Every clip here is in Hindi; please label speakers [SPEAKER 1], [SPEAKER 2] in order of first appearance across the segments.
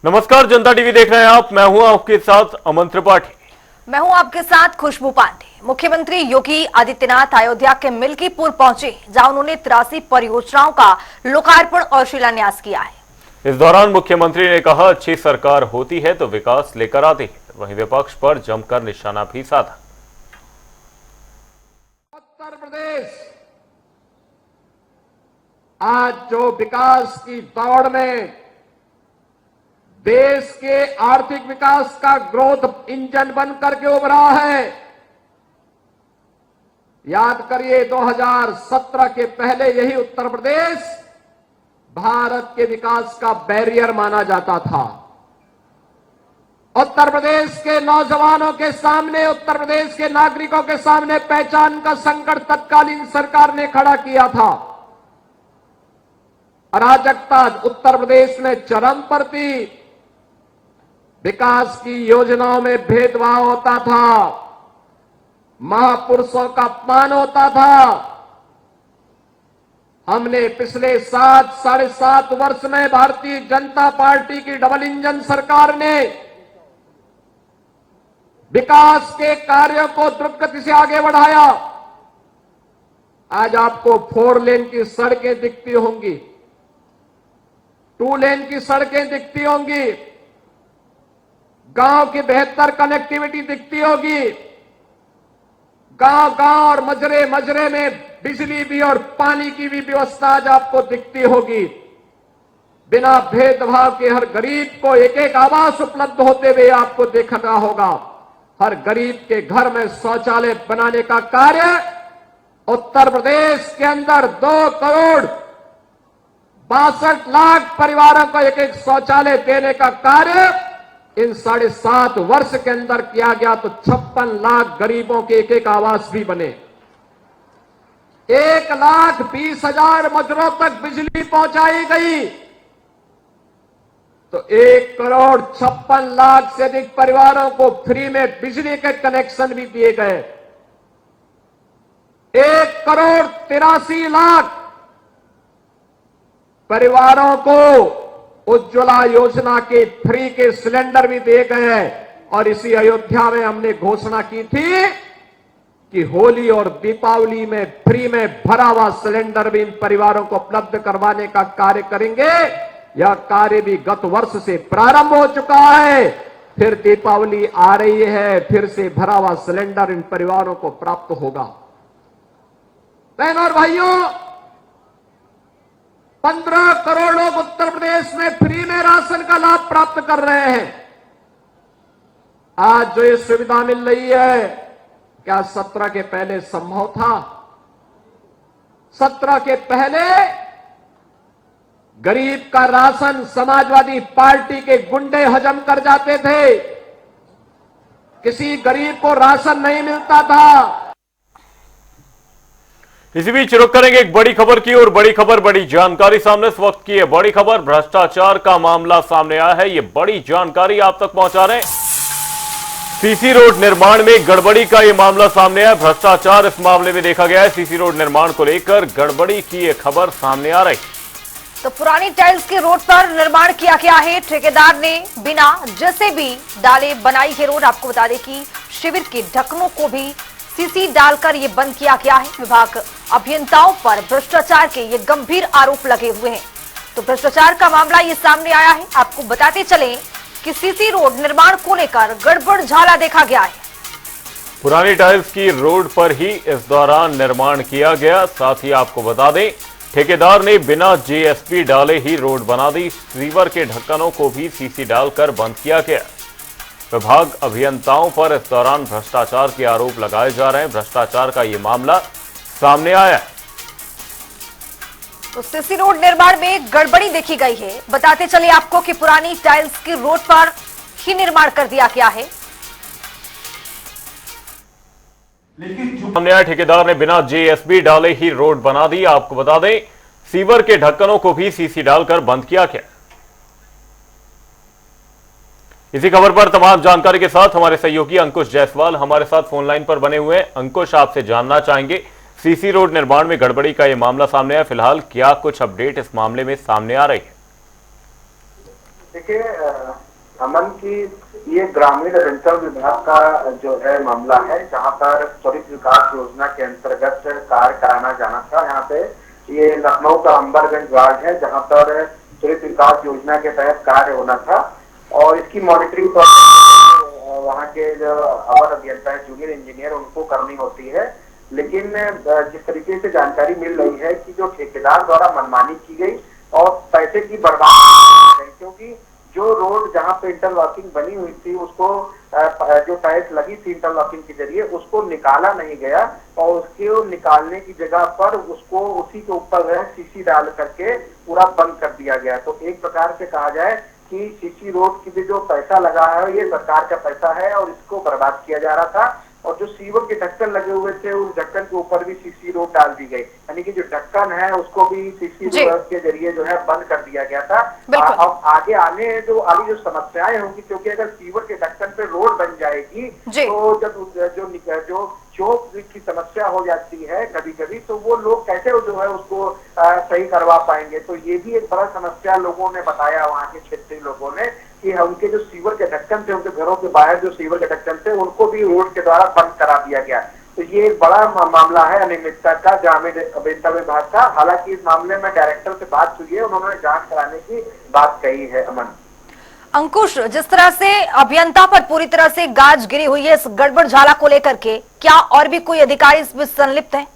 [SPEAKER 1] नमस्कार, जनता टीवी देख रहे हैं आप। मैं हूं आपके साथ अमन त्रिपाठी।
[SPEAKER 2] मैं हूं आपके साथ खुशबू पांडे। मुख्यमंत्री योगी आदित्यनाथ अयोध्या के मिल्कीपुर पहुंचे, जहां उन्होंने 83 परियोजनाओं का लोकार्पण और शिलान्यास किया है।
[SPEAKER 1] इस दौरान मुख्यमंत्री ने कहा, अच्छी सरकार होती है तो विकास लेकर आती है। वहीं विपक्ष पर जमकर निशाना भी साधा।
[SPEAKER 3] उत्तर प्रदेश आज जो विकास की दौड़ में देश के आर्थिक विकास का ग्रोथ इंजन बन करके उभरा है। याद करिए, 2017 के पहले यही उत्तर प्रदेश भारत के विकास का बैरियर माना जाता था। उत्तर प्रदेश के नौजवानों के सामने, उत्तर प्रदेश के नागरिकों के सामने पहचान का संकट तत्कालीन सरकार ने खड़ा किया था। अराजकता उत्तर प्रदेश में चरम पर थी। विकास की योजनाओं में भेदभाव होता था, महापुरुषों का अपमान होता था। हमने पिछले 7-7.5 वर्ष में भारतीय जनता पार्टी की डबल इंजन सरकार ने विकास के कार्यों को द्रुत गति से आगे बढ़ाया। आज आपको 4 लेन की सड़कें दिखती होंगी, 2 लेन की सड़कें दिखती होंगी, गांव की बेहतर कनेक्टिविटी दिखती होगी। गांव-गांव और मजरे-मजरे में बिजली भी और पानी की भी व्यवस्था आज आपको दिखती होगी। बिना भेदभाव के हर गरीब को एक-एक आवास उपलब्ध होते हुए आपको देखना होगा। हर गरीब के घर में शौचालय बनाने का कार्य उत्तर प्रदेश के अंदर 2 करोड़ 62 लाख परिवारों को एक-एक शौचालय देने का कार्य इन 7.5 वर्ष के अंदर किया गया। तो 56 लाख गरीबों के एक-एक आवास भी बने। 1,20,000 मजरों तक बिजली पहुंचाई गई। तो 1 करोड़ 56 लाख से अधिक परिवारों को फ्री में बिजली के कनेक्शन भी दिए गए। 1 करोड़ 83 लाख परिवारों को उज्ज्वला योजना के फ्री के सिलेंडर भी दिए गए हैं। और इसी अयोध्या में हमने घोषणा की थी कि होली और दीपावली में फ्री में भरा हुआ सिलेंडर भी इन परिवारों को उपलब्ध करवाने का कार्य करेंगे। यह कार्य भी गत वर्ष से प्रारंभ हो चुका है। फिर दीपावली आ रही है, फिर से भरा हुआ सिलेंडर इन परिवारों को प्राप्त होगा। बहनों और भाइयों, 15 करोड़ लोग उत्तर प्रदेश में फ्री में राशन का लाभ प्राप्त कर रहे हैं। आज जो ये सुविधा मिल रही है, क्या 17 के पहले संभव था? 17 के पहले गरीब का राशन समाजवादी पार्टी के गुंडे हजम कर जाते थे। किसी गरीब को राशन नहीं मिलता था।
[SPEAKER 1] इसी बीच रुक करेंगे एक बड़ी खबर की और बड़ी खबर, बड़ी जानकारी सामने इस वक्त की है। बड़ी खबर, भ्रष्टाचार का मामला सामने आया है। ये बड़ी जानकारी आप तक पहुंचा रहे हैं। सीसी रोड निर्माण में गड़बड़ी का ये मामला सामने आया। भ्रष्टाचार इस मामले में देखा गया है। सीसी रोड निर्माण को लेकर गड़बड़ी की ये खबर सामने आ रही।
[SPEAKER 2] तो पुरानी टाइल्स के रोड पर निर्माण किया गया है। ठेकेदार ने बिना जेसीबी डाले बनाई है रोड। आपको बता दें कि शिविर के ढक्कनों को भी सीसी डालकर ये बंद किया गया है। विभाग अभियंताओं पर भ्रष्टाचार के ये गंभीर आरोप लगे हुए हैं। तो भ्रष्टाचार का मामला ये सामने आया है। आपको बताते चलें कि सीसी रोड निर्माण को लेकर गड़बड़ झाला देखा गया है।
[SPEAKER 1] पुरानी टाइल्स की रोड पर ही इस दौरान निर्माण किया गया। साथ ही आपको बता दें, ठेकेदार ने बिना जीएसपी डाले ही रोड बना दी। सीवर के ढक्कनों को भी सीसी डालकर बंद किया गया। विभाग अभियंताओं पर इस दौरान भ्रष्टाचार के आरोप लगाए जा रहे हैं। भ्रष्टाचार का यह मामला सामने आया है।
[SPEAKER 2] तो सीसी रोड निर्माण में गड़बड़ी देखी गई है। बताते चले आपको कि पुरानी टाइल्स की रोड पर ही निर्माण कर दिया गया है।
[SPEAKER 1] सामने आया, ठेकेदार ने बिना जेएसबी डाले ही रोड बना दी। आपको बता दें, सीवर के ढक्कनों को भी सीसी डालकर बंद किया गया। इसी खबर पर तमाम जानकारी के साथ हमारे सहयोगी अंकुश जायसवाल हमारे साथ फोन लाइन पर बने हुए हैं। अंकुश, आपसे जानना चाहेंगे, सीसी रोड निर्माण में गड़बड़ी का यह मामला सामने आया, फिलहाल क्या कुछ अपडेट इस मामले में सामने आ रही है?
[SPEAKER 4] देखिए अमन की ये ग्रामीण अंचल विभाग का जो है मामला है, जहां पर त्वरित विकास योजना के अंतर्गत कार्य कराना जाना था। यहाँ पे ये लखनऊ का अंबरगंज वार्ड है, जहां पर त्वरित विकास योजना के तहत कार्य होना था और इसकी मॉनिटरिंग वहाँ के जो अवर अभियंता है, जूनियर इंजीनियर, उनको करनी होती है। लेकिन जिस तरीके से जानकारी मिल रही है कि जो ठेकेदार द्वारा मनमानी की गई और पैसे की बर्बादी, क्योंकि जो रोड जहां पे इंटरलॉकिंग बनी हुई थी उसको जो टाइल्स लगी थी इंटरलॉकिंग के जरिए उसको निकाला नहीं गया और उसके निकालने की जगह पर उसको उसी के ऊपर सीसी डाल करके पूरा बंद कर दिया गया। तो एक प्रकार से कहा जाए कि सीसी रोड की भी जो पैसा लगा है ये सरकार का पैसा है और इसको बर्बाद किया जा रहा था। और जो सीवर के ढक्कन लगे हुए थे उस ढक्कन के ऊपर भी सीसी रोड डाल दी गई, यानी कि जो ढक्कन है उसको भी सीसी रोड के जरिए जो है बंद कर दिया गया था। अब आगे आने जो समस्याएं होंगी, क्योंकि अगर सीवर के ढक्कन पे रोड बन जाएगी तो जब जो चौक की समस्या हो जाती है कभी कभी, तो वो लोग कैसे जो है उसको सही करवा पाएंगे। तो ये भी एक बड़ा समस्या लोगों ने बताया, वहाँ के क्षेत्रीय लोगों ने, कि उनके जो सीवर के ढक्कन थे, उनके घरों के बाहर जो सीवर के ढक्कन थे उनको भी रोड के द्वारा बंद करा दिया गया। तो ये एक बड़ा मामला है अनियमितता का ग्रामीण अभियंता विभाग का। हालांकि इस मामले में डायरेक्टर से बात हुई है, उन्होंने जांच कराने की बात कही है। अमन,
[SPEAKER 2] अंकुश, जिस तरह से अभियंता पर पूरी तरह से गाज गिरी हुई है इस गड़बड़ झाला को लेकर के, क्या और भी कोई अधिकारी इसमें संलिप्त है?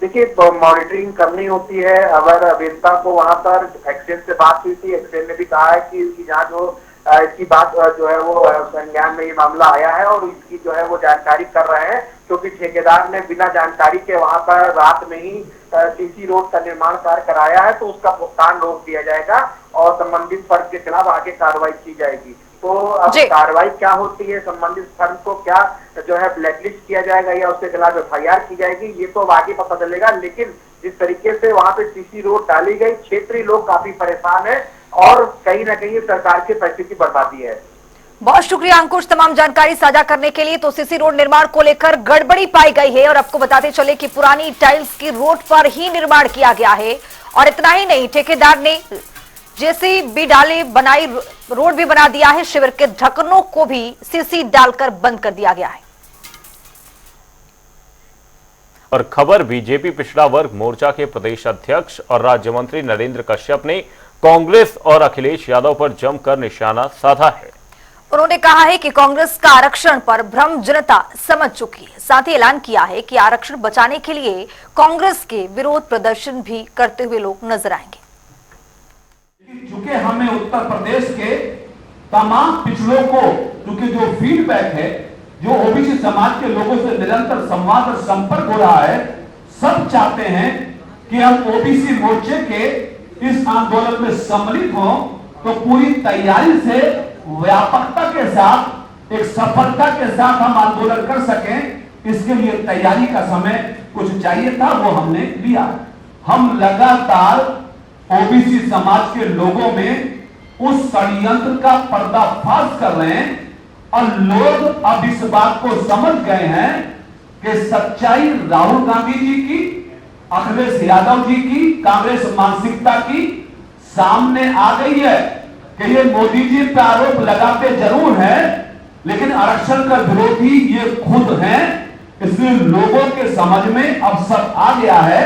[SPEAKER 4] देखिए, मॉनिटरिंग करनी होती है। अगर अभियंता को वहां पर एक्सेल से बात हुई थी, एक्सेल ने भी कहा है कि इसकी जांच हो, इसकी बात जो है वो संज्ञान में ये मामला आया है और इसकी जो है वो जानकारी कर रहे हैं, क्योंकि ठेकेदार ने बिना जानकारी के वहां पर रात में ही सीसी रोड का निर्माण कार्य कराया है, तो उसका भुगतान रोक दिया जाएगा और संबंधित फर्म के खिलाफ आगे कार्रवाई की जाएगी। तो अब कार्रवाई क्या होती है, संबंधित फर्म को क्या जो है ब्लैकलिस्ट किया जाएगा या उसके खिलाफ FIR की जाएगी, ये तो आगे पता चलेगा। लेकिन जिस तरीके से वहां पे सीसी रोड डाली गई, क्षेत्रीय लोग काफी परेशान है और कहीं ना कहीं सरकार के पैसे की बर्बादी है।
[SPEAKER 2] बहुत शुक्रिया अंकुश तमाम जानकारी साझा करने के लिए। तो सीसी रोड निर्माण को लेकर गड़बड़ी पाई गई है और आपको बताते चले कि पुरानी टाइल्स की रोड पर ही निर्माण किया गया है और इतना ही नहीं, ठेकेदार ने JCB डाले बनाई रोड भी बना दिया है, शिविर के ढक्कनों को भी सीसी डालकर बंद कर दिया गया है।
[SPEAKER 1] और खबर बीजेपी पिछड़ा वर्ग मोर्चा के प्रदेश अध्यक्ष और राज्य मंत्री नरेंद्र कश्यप ने कांग्रेस और अखिलेश यादव पर जमकर निशाना साधा है।
[SPEAKER 2] उन्होंने कहा है कि कांग्रेस का आरक्षण पर भ्रम जनता समझ चुकी है। साथ ही ऐलान किया है कि आरक्षण बचाने के लिए कांग्रेस के विरोध प्रदर्शन भी करते हुए लोग नजर आएंगे।
[SPEAKER 5] चूंकि हमें उत्तर प्रदेश के तमाम पिछड़ों को, क्योंकि जो फीडबैक है, जो ओबीसी समाज के लोगों से निरंतर संवाद और संपर्क हो रहा है, सब चाहते हैं कि हम ओबीसी मोर्चे के इस आंदोलन में सम्मिलित हों, तो पूरी तैयारी से, व्यापकता के साथ, एक सफलता के साथ हम आंदोलन कर सकें। इसके लिए तैयारी का समय कुछ चाहिए था, वो हमने लिया। हम लगातार ओबीसी समाज के लोगों में उस षड्यंत्र का पर्दाफाश कर रहे हैं और लोग अब इस बात को समझ गए हैं कि सच्चाई राहुल गांधी जी की, अखिलेश यादव जी की, कांग्रेस मानसिकता की सामने आ गई है कि ये मोदी जी पे आरोप लगाते जरूर हैं, लेकिन आरक्षण का विरोधी ये खुद हैं। इसलिए लोगों के समझ में अब सब आ गया है।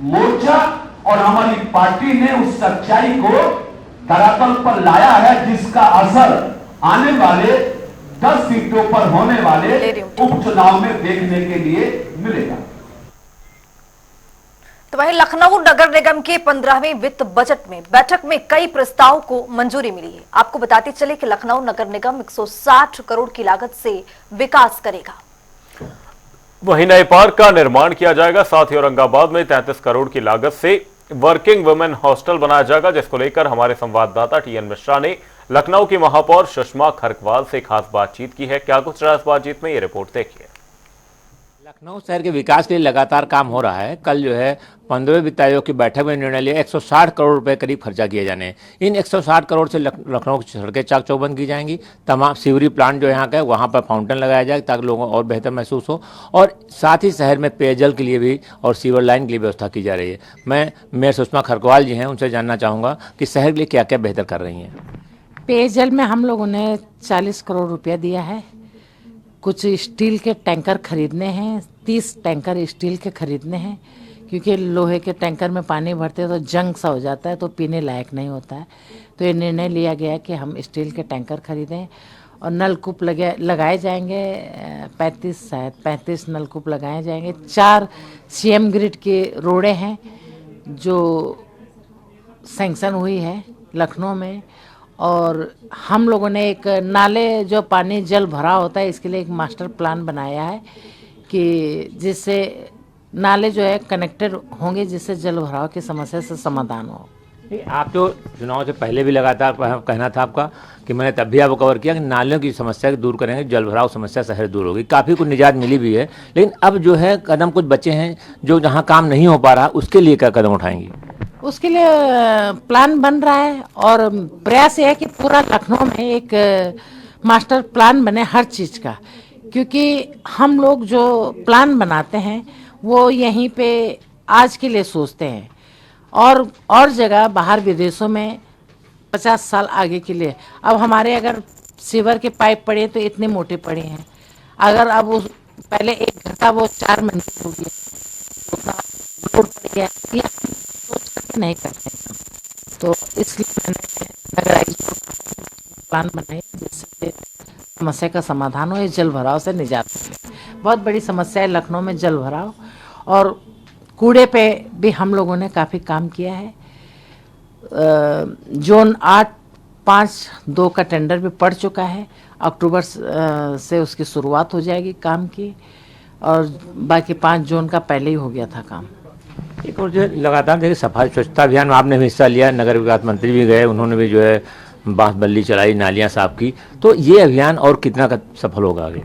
[SPEAKER 5] मोर्चा और हमारी पार्टी ने उस सच्चाई को धरातल पर लाया है, जिसका असर आने वाले 10 सीटों पर होने वाले उपचुनाव में देखने के लिए मिलेगा।
[SPEAKER 2] तो वहीं लखनऊ नगर निगम के 15वें वित्त बजट में बैठक में कई प्रस्तावों को मंजूरी मिली है। आपको बताते चले कि लखनऊ नगर निगम 160 करोड़ की लागत से विकास करेगा।
[SPEAKER 1] वहीं नए पार्क का निर्माण किया जाएगा। साथ ही औरंगाबाद में 33 करोड़ की लागत से वर्किंग वुमेन हॉस्टल बनाया जाएगा, जिसको लेकर हमारे संवाददाता TN मिश्रा ने लखनऊ की महापौर सुषमा खरकवाल से खास बातचीत की है। क्या कुछ रहा इस बातचीत में, ये रिपोर्ट देखिए।
[SPEAKER 6] लखनऊ शहर के विकास के लिए लगातार काम हो रहा है। कल जो है 15वें वित्त आयोग की बैठक में निर्णय लिया 160 करोड़ रुपए करीब खर्चा किए जाने हैं। इन 160 करोड़ से लखनऊ की सड़कें चाक चौबंद की जाएंगी। तमाम सीवरी प्लांट जो यहाँ का है वहाँ पर फाउंटेन लगाया जाए ताकि लोगों को और बेहतर महसूस हो, और साथ ही शहर में पेयजल के लिए भी और सीवर लाइन के लिए व्यवस्था की जा रही है। मैं मेयर सुषमा खरकवाल जी हैं, उनसे जानना चाहूँगा कि शहर के लिए क्या क्या बेहतर कर रही हैं।
[SPEAKER 7] पेयजल में हम लोगों ने 40 करोड़ रुपया दिया है। कुछ स्टील के टैंकर खरीदने हैं, 30 टैंकर स्टील के खरीदने हैं, क्योंकि लोहे के टैंकर में पानी भरते हैं तो जंग सा हो जाता है, तो पीने लायक नहीं होता है। तो ये निर्णय लिया गया कि हम स्टील के टैंकर खरीदें और नलकूप लगाए जाएंगे। 35 नलकूप लगाए जाएंगे। 4 CM ग्रिड के रोडें हैं जो सैंक्शन हुई है लखनऊ में, और हम लोगों ने एक नाले जो पानी जल भरा होता है इसके लिए एक मास्टर प्लान बनाया है कि जिससे नाले जो है कनेक्टेड होंगे, जिससे जल भराव की समस्या से समाधान हो।
[SPEAKER 6] आप तो चुनाव से पहले भी लगातार कहना था आपका कि मैंने तब भी आपको कवर किया कि नालियों की समस्या दूर करेंगे, जल भराव समस्या शहर दूर होगी। काफ़ी कुछ निजात मिली भी है, लेकिन अब जो है कदम कुछ बचे हैं जो जहाँ काम नहीं हो पा रहा, उसके लिए क्या कदम उठाएंगी?
[SPEAKER 7] उसके लिए प्लान बन रहा है और प्रयास ये है कि पूरा लखनऊ में एक मास्टर प्लान बने हर चीज़ का, क्योंकि हम लोग जो प्लान बनाते हैं वो यहीं पे आज के लिए सोचते हैं, और जगह बाहर विदेशों में 50 साल आगे के लिए। अब हमारे अगर सीवर के पाइप पड़े तो इतने मोटे पड़े हैं, अगर अब वो पहले एक घर था वो 4 मंजिल हो गया, उतना लोड पड़ गया, ये सोच करके नहीं करते हैं। तो इसलिए मैंने नगराइज प्लान बनाए जिससे समस्या का समाधान हो, जल भराव से निजात मिले। बहुत बड़ी समस्या है लखनऊ में जल भराव, और कूड़े पे भी हम लोगों ने काफ़ी काम किया है। जोन 8-5-2 का टेंडर भी पड़ चुका है। अक्टूबर से उसकी शुरुआत हो जाएगी काम की, और बाकी 5 जोन का पहले ही हो गया था काम।
[SPEAKER 6] एक और जो है लगातार देखिए सफाई स्वच्छता अभियान में आपने भी हिस्सा लिया, नगर विकास मंत्री भी गए, उन्होंने भी जो है बांस बल्ली चलाई, नालियाँ साफ की। तो ये अभियान और कितना का सफल होगा आगे?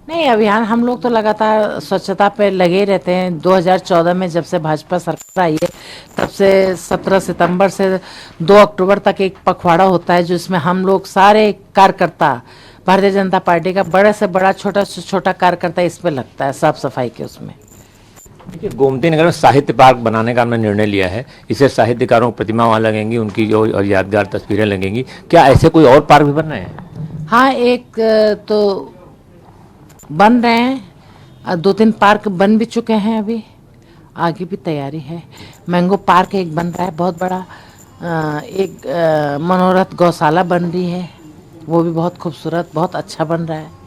[SPEAKER 7] नहीं, अभियान हम लोग तो लगातार स्वच्छता पे लगे रहते हैं। 2014 में जब से भाजपा सरकार आई है तब से 17 सितंबर से 2 अक्टूबर तक एक पखवाड़ा होता है जिसमें हम लोग सारे कार्यकर्ता, भारतीय जनता पार्टी का बड़े से बड़ा छोटा से छोटा कार्यकर्ता इस पे लगता है साफ सफाई के उसमें।
[SPEAKER 6] देखिए गोमती नगर में साहित्य पार्क बनाने का हमने निर्णय लिया है। इसे साहित्यकारों की प्रतिमा वहाँ लगेंगी, उनकी जो और यादगार तस्वीरें लगेंगी। क्या ऐसे कोई और पार्क भी बन रहे हैं?
[SPEAKER 7] हाँ, एक तो बन रहे हैं, 2-3 पार्क बन भी चुके हैं, अभी आगे भी तैयारी है। मैंगो पार्क एक बन रहा है बहुत बड़ा, एक मनोरथ गौशाला बन रही है, वो भी बहुत खूबसूरत बहुत अच्छा बन रहा है।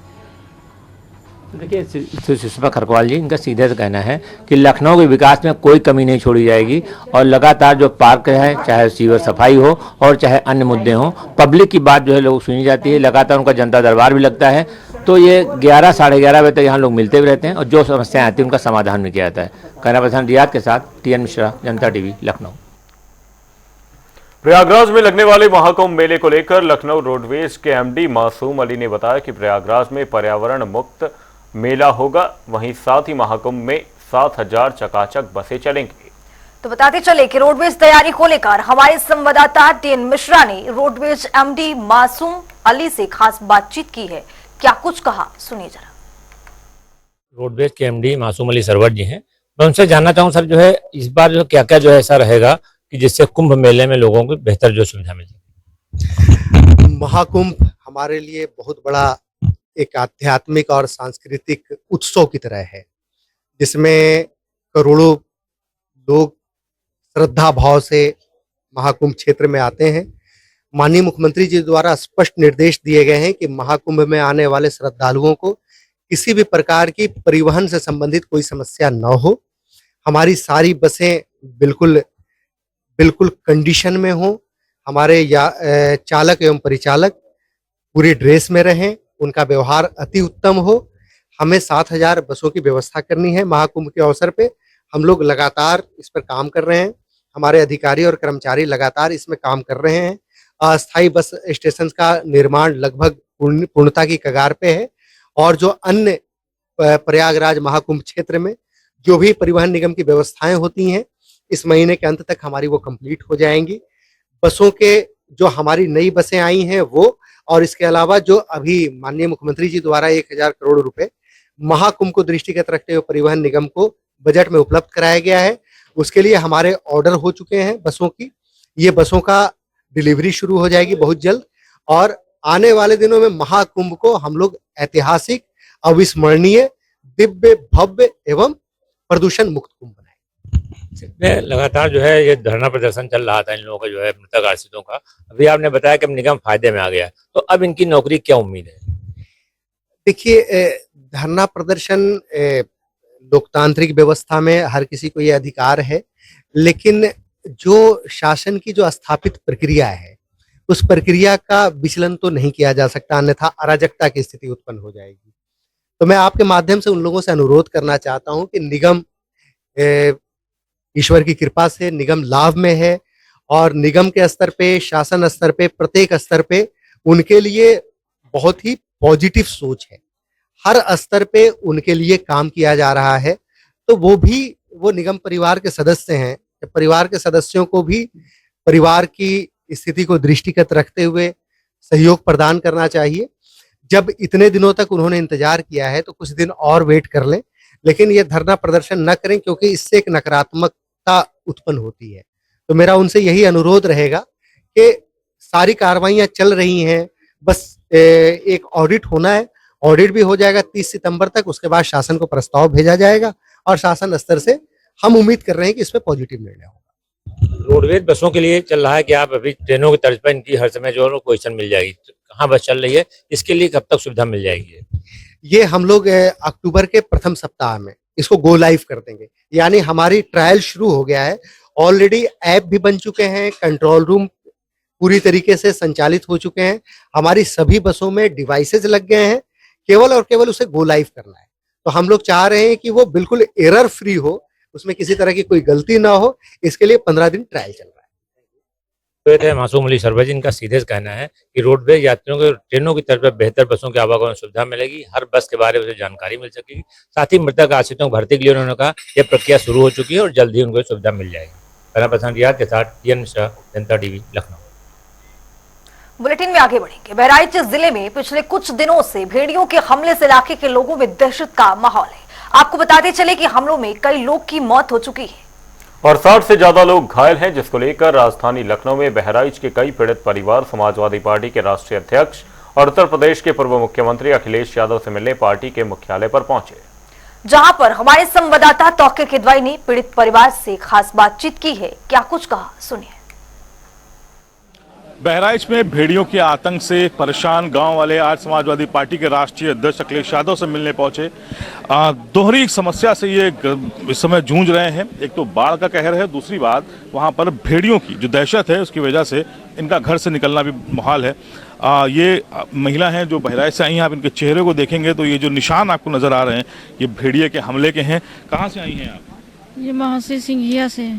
[SPEAKER 6] देखिए सुषमा खरकवाल जी, इनका सीधे से कहना है कि लखनऊ के विकास में कोई कमी नहीं छोड़ी जाएगी, और लगातार जो पार्क है, चाहे सीवर सफाई हो और चाहे अन्य मुद्दे हों, पब्लिक की बात जो है लोग सुनी जाती है। लगातार उनका जनता दरबार भी लगता है, तो ये 11 साढ़े 11 बजे तक यहाँ लोग मिलते भी रहते हैं और जो समस्याएं आती हैं उनका समाधान भी किया जाता है। कैमरा पर्सन रियाद के साथ TN मिश्रा, जनता TV, लखनऊ।
[SPEAKER 1] प्रयागराज में लगने वाले महाकुंभ मेले को लेकर लखनऊ रोडवेज के MD मासूम अली ने बताया कि प्रयागराज में पर्यावरण मुक्त मेला होगा, वहीं साथ ही महाकुंभ में 7000 चकाचक बसें चलेंगी।
[SPEAKER 2] तो बताते चले कि रोडवेज तैयारी को लेकर हमारे संवाददाता TN मिश्रा ने रोडवेज MD मासूम अली से खास बातचीत की है। क्या कुछ कहा, सुनिए जरा।
[SPEAKER 6] रोडवेज के MD मासूम अली सरवर जी हैं, मैं उनसे जानना चाहूँ सर, जो है इस बार जो क्या क्या जो है ऐसा रहेगा कि जिससे कुंभ मेले में लोगों को बेहतर जो सुविधा मिल जाए?
[SPEAKER 8] महाकुंभ हमारे लिए बहुत बड़ा एक आध्यात्मिक और सांस्कृतिक उत्सव की तरह है, जिसमें करोड़ों लोग श्रद्धा भाव से महाकुंभ क्षेत्र में आते हैं। माननीय मुख्यमंत्री जी द्वारा स्पष्ट निर्देश दिए गए हैं कि महाकुंभ में आने वाले श्रद्धालुओं को किसी भी प्रकार की परिवहन से संबंधित कोई समस्या न हो। हमारी सारी बसें बिल्कुल कंडीशन में हो, हमारे चालक एवं परिचालक पूरी ड्रेस में रहें, उनका व्यवहार अति उत्तम हो। हमें 7000 बसों की व्यवस्था करनी है। महाकुंभ के अवसर पे हम लोग लगातार इस पर काम कर रहे हैं, हमारे अधिकारी और कर्मचारी लगातार इसमें काम कर रहे हैं। अस्थायी बस स्टेशन का निर्माण लगभग पूर्णता की कगार पे है, और जो अन्य प्रयागराज महाकुंभ क्षेत्र में जो भी परिवहन निगम की व्यवस्थाएं होती हैं इस महीने के अंत तक हमारी वो कंप्लीट हो जाएंगी। बसों के जो हमारी नई बसें आई हैं वो, और इसके अलावा जो अभी माननीय मुख्यमंत्री जी द्वारा 1000 करोड़ रुपए महाकुंभ को दृष्टिगत रखते हुए परिवहन निगम को बजट में उपलब्ध कराया गया है, उसके लिए हमारे ऑर्डर हो चुके हैं बसों की। ये बसों का डिलीवरी शुरू हो जाएगी बहुत जल्द, और आने वाले दिनों में महाकुंभ को हम लोग ऐतिहासिक, अविस्मरणीय, दिव्य, भव्य एवं प्रदूषण मुक्त कुंभ बनाए।
[SPEAKER 6] लगातार जो है ये धरना प्रदर्शन चल रहा था इन लोगों का, जो है मृतक आश्रितों का। अभी आपने बताया कि अब निगम फायदे में आ गया, तो अब इनकी नौकरी क्या उम्मीद है?
[SPEAKER 8] देखिए, धरना प्रदर्शन लोकतांत्रिक व्यवस्था में हर किसी को ये अधिकार है, लेकिन जो शासन की जो स्थापित प्रक्रिया है उस प्रक्रिया का विचलन तो नहीं किया जा सकता, अन्यथा अराजकता की स्थिति उत्पन्न हो जाएगी। तो मैं आपके माध्यम से उन लोगों से अनुरोध करना चाहता हूं कि निगम ईश्वर की कृपा से निगम लाभ में है, और निगम के स्तर पे, शासन स्तर पे, प्रत्येक स्तर पे उनके लिए बहुत ही पॉजिटिव सोच है। हर स्तर पे उनके लिए काम किया जा रहा है। तो वो निगम परिवार के सदस्य हैं, परिवार के सदस्यों को भी परिवार की स्थिति को दृष्टिगत रखते हुए सहयोग प्रदान करना चाहिए। जब इतने दिनों तक उन्होंने इंतजार किया है तो कुछ दिन और वेट कर लें, लेकिन ये धरना प्रदर्शन न करें, क्योंकि इससे एक नकारात्मकता उत्पन्न होती है। तो मेरा उनसे यही अनुरोध रहेगा कि सारी कार्रवाइयां चल रही हैं, बस एक ऑडिट होना है, ऑडिट भी हो जाएगा 30 सितंबर तक, उसके बाद शासन को प्रस्ताव भेजा जाएगा और शासन स्तर से हम उम्मीद कर रहे हैं कि इस पे पॉजिटिव निर्णय होगा।
[SPEAKER 6] रोडवेज बसों के लिए चल रहा है कि आप अभी ट्रेनों की तर्ज पर इनकी हर समय जो है पोजीशन मिल जाएगी, कहाँ बस चल रही है, इसके लिए कब तक सुविधा मिल जाएगी?
[SPEAKER 8] ये हम लोग अक्टूबर के प्रथम सप्ताह में इसको गो लाइव कर देंगे, यानी हमारी ट्रायल शुरू हो गया है। ऑलरेडी ऐप भी बन चुके हैं, कंट्रोल रूम पूरी तरीके से संचालित हो चुके हैं, हमारी सभी बसों में डिवाइसेज लग गए हैं, केवल और केवल उसे गो लाइव करना है। तो हम लोग चाह रहे हैं कि वो बिल्कुल एरर फ्री हो, उसमें किसी तरह की कोई गलती ना हो, इसके लिए 15 दिन ट्रायल चल रहा है।
[SPEAKER 6] तो थे मासूम अली सरवजी, इनका सीधे से कहना है कि रोडवेज यात्रियों को ट्रेनों की तर्ज पर बेहतर बसों के आवागमन सुविधा मिलेगी, हर बस के बारे में उसे जानकारी मिल सकेगी। साथ ही मृतक आश्रितों की भर्ती के लिए उन्होंने कहा यह प्रक्रिया शुरू हो चुकी है और जल्द ही उनको सुविधा मिल जाएगी। पहला प्रशांत रियाद के साथ टीएन मिश्रा, जनता टीवी, लखनऊ।
[SPEAKER 2] बुलेटिन में आगे बढ़ेंगे। बहराइच जिले में पिछले कुछ दिनों से भेड़ियों के हमले से इलाके के लोगों में दहशत का माहौल है। आपको बताते चले कि हमलों में कई लोग की मौत हो चुकी है
[SPEAKER 1] और 60 से ज्यादा लोग घायल हैं, जिसको लेकर राजधानी लखनऊ में बहराइच के कई पीड़ित परिवार समाजवादी पार्टी के राष्ट्रीय अध्यक्ष और उत्तर प्रदेश के पूर्व मुख्यमंत्री अखिलेश यादव से मिलने पार्टी के मुख्यालय पर पहुंचे,
[SPEAKER 2] जहां पर हमारे संवाददाता तौकीर किदवाई ने पीड़ित परिवार से खास बातचीत की है। क्या कुछ कहा, सुनिए।
[SPEAKER 9] बहराइच में भेड़ियों के आतंक से परेशान गांव वाले आज समाजवादी पार्टी के राष्ट्रीय अध्यक्ष अखिलेश यादव से मिलने पहुंचे। दोहरी समस्या से ये इस समय जूझ रहे हैं। एक तो बाढ़ का कहर है, दूसरी बात वहां पर भेड़ियों की जो दहशत है उसकी वजह से इनका घर से निकलना भी मुहाल है। ये महिला हैं जो बहराइच से आई हैं, आप इनके चेहरे को देखेंगे तो ये जो निशान आपको नजर आ रहे हैं ये भेड़िए के हमले के हैं। कहाँ से आई हैं आप?
[SPEAKER 10] ये महासी सिंघिया से।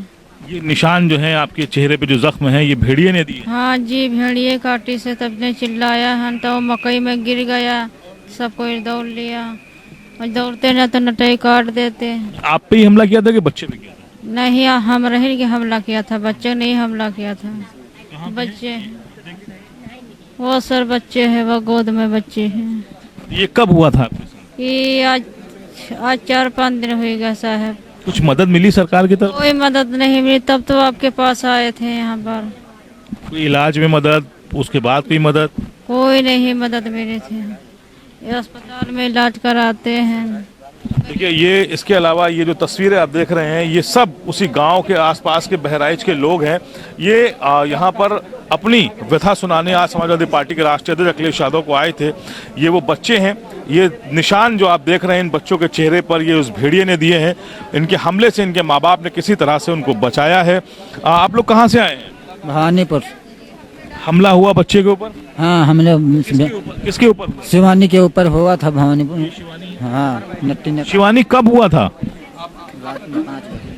[SPEAKER 9] ये निशान जो है आपके चेहरे पे जो जख्म है ये भेड़िए ने दिए?
[SPEAKER 10] हाँ जी, भेड़िए काटी से तब ने चिल्लाया है तो मकई में गिर गया, सब कोई दौड़ लिया और दौड़ते ना तो नटाई काट देते।
[SPEAKER 9] आप पे ही हमला किया था कि बच्चे पे किया था?
[SPEAKER 10] नहीं, हम रहे कि हमला किया था, बच्चे ने ही हमला किया था। बच्चे वो सर बच्चे है, वो गोद में बच्चे हैं।
[SPEAKER 9] ये कब हुआ था आपके साथ?
[SPEAKER 10] ये आज 4-5 दिन हो गया साहब।
[SPEAKER 9] कुछ मदद मिली सरकार की तरफ?
[SPEAKER 10] कोई मदद नहीं मिली, तब तो आपके पास आए थे यहाँ पर।
[SPEAKER 9] कोई इलाज में मदद, उसके बाद कोई मदद?
[SPEAKER 10] कोई नहीं मदद मिली थी। ये अस्पताल में इलाज कराते हैं।
[SPEAKER 9] देखिए, ये इसके अलावा ये जो तस्वीरें आप देख रहे हैं ये सब उसी गांव के आसपास के बहराइच के लोग हैं। ये यहाँ पर अपनी व्यथा सुनाने आज समाजवादी पार्टी के राष्ट्रीय अध्यक्ष अखिलेश यादव को आए थे। ये वो बच्चे हैं, ये निशान जो आप देख रहे हैं इन बच्चों के चेहरे पर ये उस भेड़िए ने दिए हैं। इनके हमले से इनके माँ बाप ने किसी तरह से उनको बचाया है। आप लोग कहाँ से आए हैं?
[SPEAKER 11] भवानीपुर।
[SPEAKER 9] हमला हुआ बच्चे के ऊपर?
[SPEAKER 11] हाँ, हमने
[SPEAKER 9] किसके ऊपर?
[SPEAKER 11] शिवानी के ऊपर हुआ था, भवानीपुर। हाँ, नट्टी।
[SPEAKER 9] शिवानी कब हुआ था?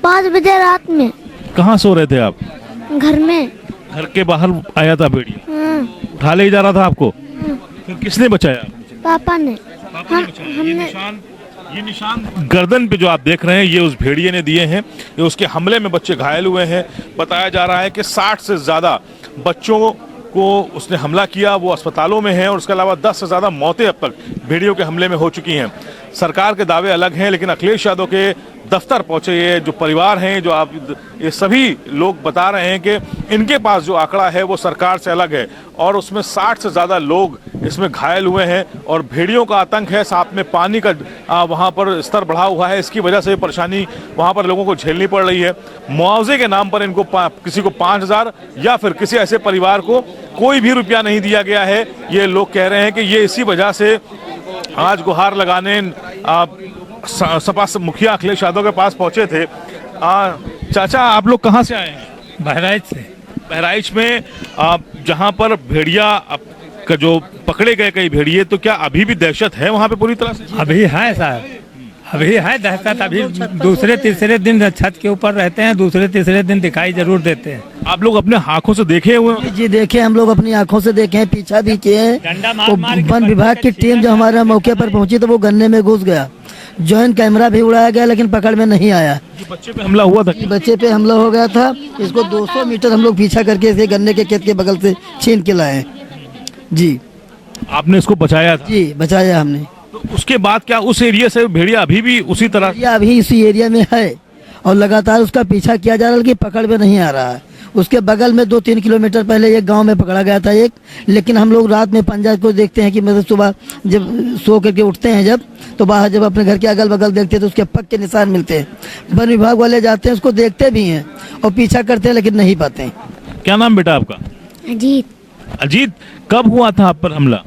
[SPEAKER 12] 5 बजे रात में।
[SPEAKER 9] कहाँ सो रहे थे आप?
[SPEAKER 12] घर में।
[SPEAKER 9] घर के बाहर आया था भेड़िया? उठा ले जा रहा था आपको? फिर किसने बचाया?
[SPEAKER 12] पापा ने।
[SPEAKER 9] हमने ये निशान गर्दन पे जो आप देख रहे हैं ये उस भेड़िए ने दिए हैं। ये उसके हमले में बच्चे घायल हुए हैं। बताया जा रहा है कि 60 से ज़्यादा बच्चों को उसने हमला किया, वो अस्पतालों में हैं और उसके अलावा 10 से ज़्यादा मौतें अब तक भेड़ियों के हमले में हो चुकी हैं। सरकार के दावे अलग हैं, लेकिन अखिलेश यादव के दफ्तर पहुंचे ये जो परिवार हैं, जो आप ये सभी लोग बता रहे हैं कि इनके पास जो आंकड़ा है वो सरकार से अलग है और उसमें 60 से ज़्यादा लोग इसमें घायल हुए हैं और भेड़ियों का आतंक है। साथ में पानी का वहाँ पर स्तर बढ़ा हुआ है, इसकी वजह से परेशानी वहाँ पर लोगों को झेलनी पड़ रही है। मुआवजे के नाम पर इनको किसी को 5,000 या फिर किसी ऐसे परिवार को कोई भी रुपया नहीं दिया गया है। ये लोग कह रहे हैं कि ये इसी वजह से आज गुहार लगाने सपा मुखिया अखिलेश यादव के पास पहुंचे थे। चाचा, आप लोग कहां से आए हैं?
[SPEAKER 13] बहराइच से।
[SPEAKER 9] बहराइच में जहां पर भेड़िया का जो पकड़े गए कई भेड़िए, तो क्या अभी भी दहशत है वहां पे पूरी तरह से?
[SPEAKER 13] अभी है साहब, अभी है दहशत। अभी दूसरे तीसरे दिन छत के ऊपर रहते हैं, दूसरे तीसरे दिन दिखाई जरूर देते हैं।
[SPEAKER 9] आप लोग अपने आंखों से देखे हुए हैं?
[SPEAKER 11] जी देखे, हम लोग अपनी आंखों से देखे हैं, पीछा भी किए हैं। तो वन विभाग की टीम जो हमारे मौके पर पहुंची तो वो गन्ने में घुस गया। जॉइंट कैमरा भी उड़ाया गया लेकिन पकड़ में नहीं आया।
[SPEAKER 9] बच्चे पे हमला हुआ था?
[SPEAKER 11] बच्चे पे हमला हो गया था। इसको 200 मीटर हम लोग पीछा करके इसके गन्ने के खेत के बगल से छीन के लाए। जी,
[SPEAKER 9] आपने इसको बचाया था?
[SPEAKER 11] जी बचाया हमने।
[SPEAKER 9] तो उसके बाद क्या उस एरिया से भेड़िया अभी भी उसी तरह?
[SPEAKER 11] भेड़िया अभी इसी एरिया में है और लगातार उसका पीछा किया जा रहा है, लेकिन पकड़ में नहीं आ रहा है। उसके बगल में 2-3 किलोमीटर पहले एक गांव में पकड़ा गया था एक, लेकिन हम लोग रात में पंजा को देखते हैं कि मतलब सुबह जब सो करके उठते हैं जब, तो बाहर जब अपने घर के अगल बगल देखते हैं तो उसके पग के निशान मिलते हैं। वन विभाग वाले जाते हैं, उसको देखते भी हैं और पीछा करते हैं लेकिन नहीं पाते हैं।
[SPEAKER 9] क्या नाम बेटा आपका?
[SPEAKER 12] अजीत।
[SPEAKER 9] अजीत, कब हुआ था आप पर हमला?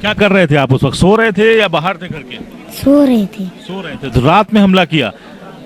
[SPEAKER 9] क्या कर रहे थे आप उस वक्त? सो रहे थे या बाहर थे घर के?
[SPEAKER 12] सो रहे थे।
[SPEAKER 9] सो रहे थे। तो रात में हमला किया।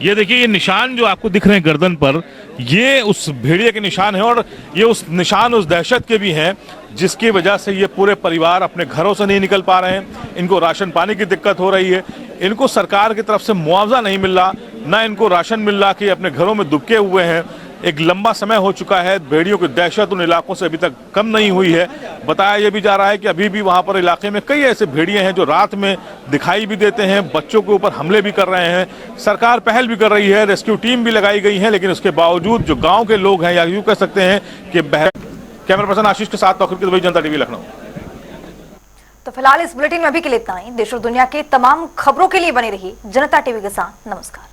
[SPEAKER 9] ये देखिए, ये निशान जो आपको दिख रहे हैं गर्दन पर, ये उस भेड़िए के निशान है और ये उस निशान उस दहशत के भी हैं जिसकी वजह से ये पूरे परिवार अपने घरों से नहीं निकल पा रहे हैं। इनको राशन पानी की दिक्कत हो रही है, इनको सरकार की तरफ से मुआवजा नहीं मिल रहा, ना इनको राशन मिल रहा कि अपने घरों में दुबके हुए हैं। एक लंबा समय हो चुका है, भेड़ियों की दहशत उन इलाकों से अभी तक कम नहीं हुई है। बताया यह भी जा रहा है कि अभी भी वहां पर इलाके में कई ऐसे भेड़िए हैं जो रात में दिखाई भी देते हैं, बच्चों के ऊपर हमले भी कर रहे हैं। सरकार पहल भी कर रही है, रेस्क्यू टीम भी लगाई गई है, लेकिन उसके बावजूद जो गाँव के लोग हैं, या यूँ कह सकते हैं कि कैमरा पर्सन आशीष के साथ तौकीर की दुबई, जनता टीवी, लखनऊ।
[SPEAKER 2] तो फिलहाल इस बुलेटिन में अभी के लिए इतना ही। देश और दुनिया के तमाम खबरों के लिए बने रहिए जनता टीवी के साथ। नमस्कार।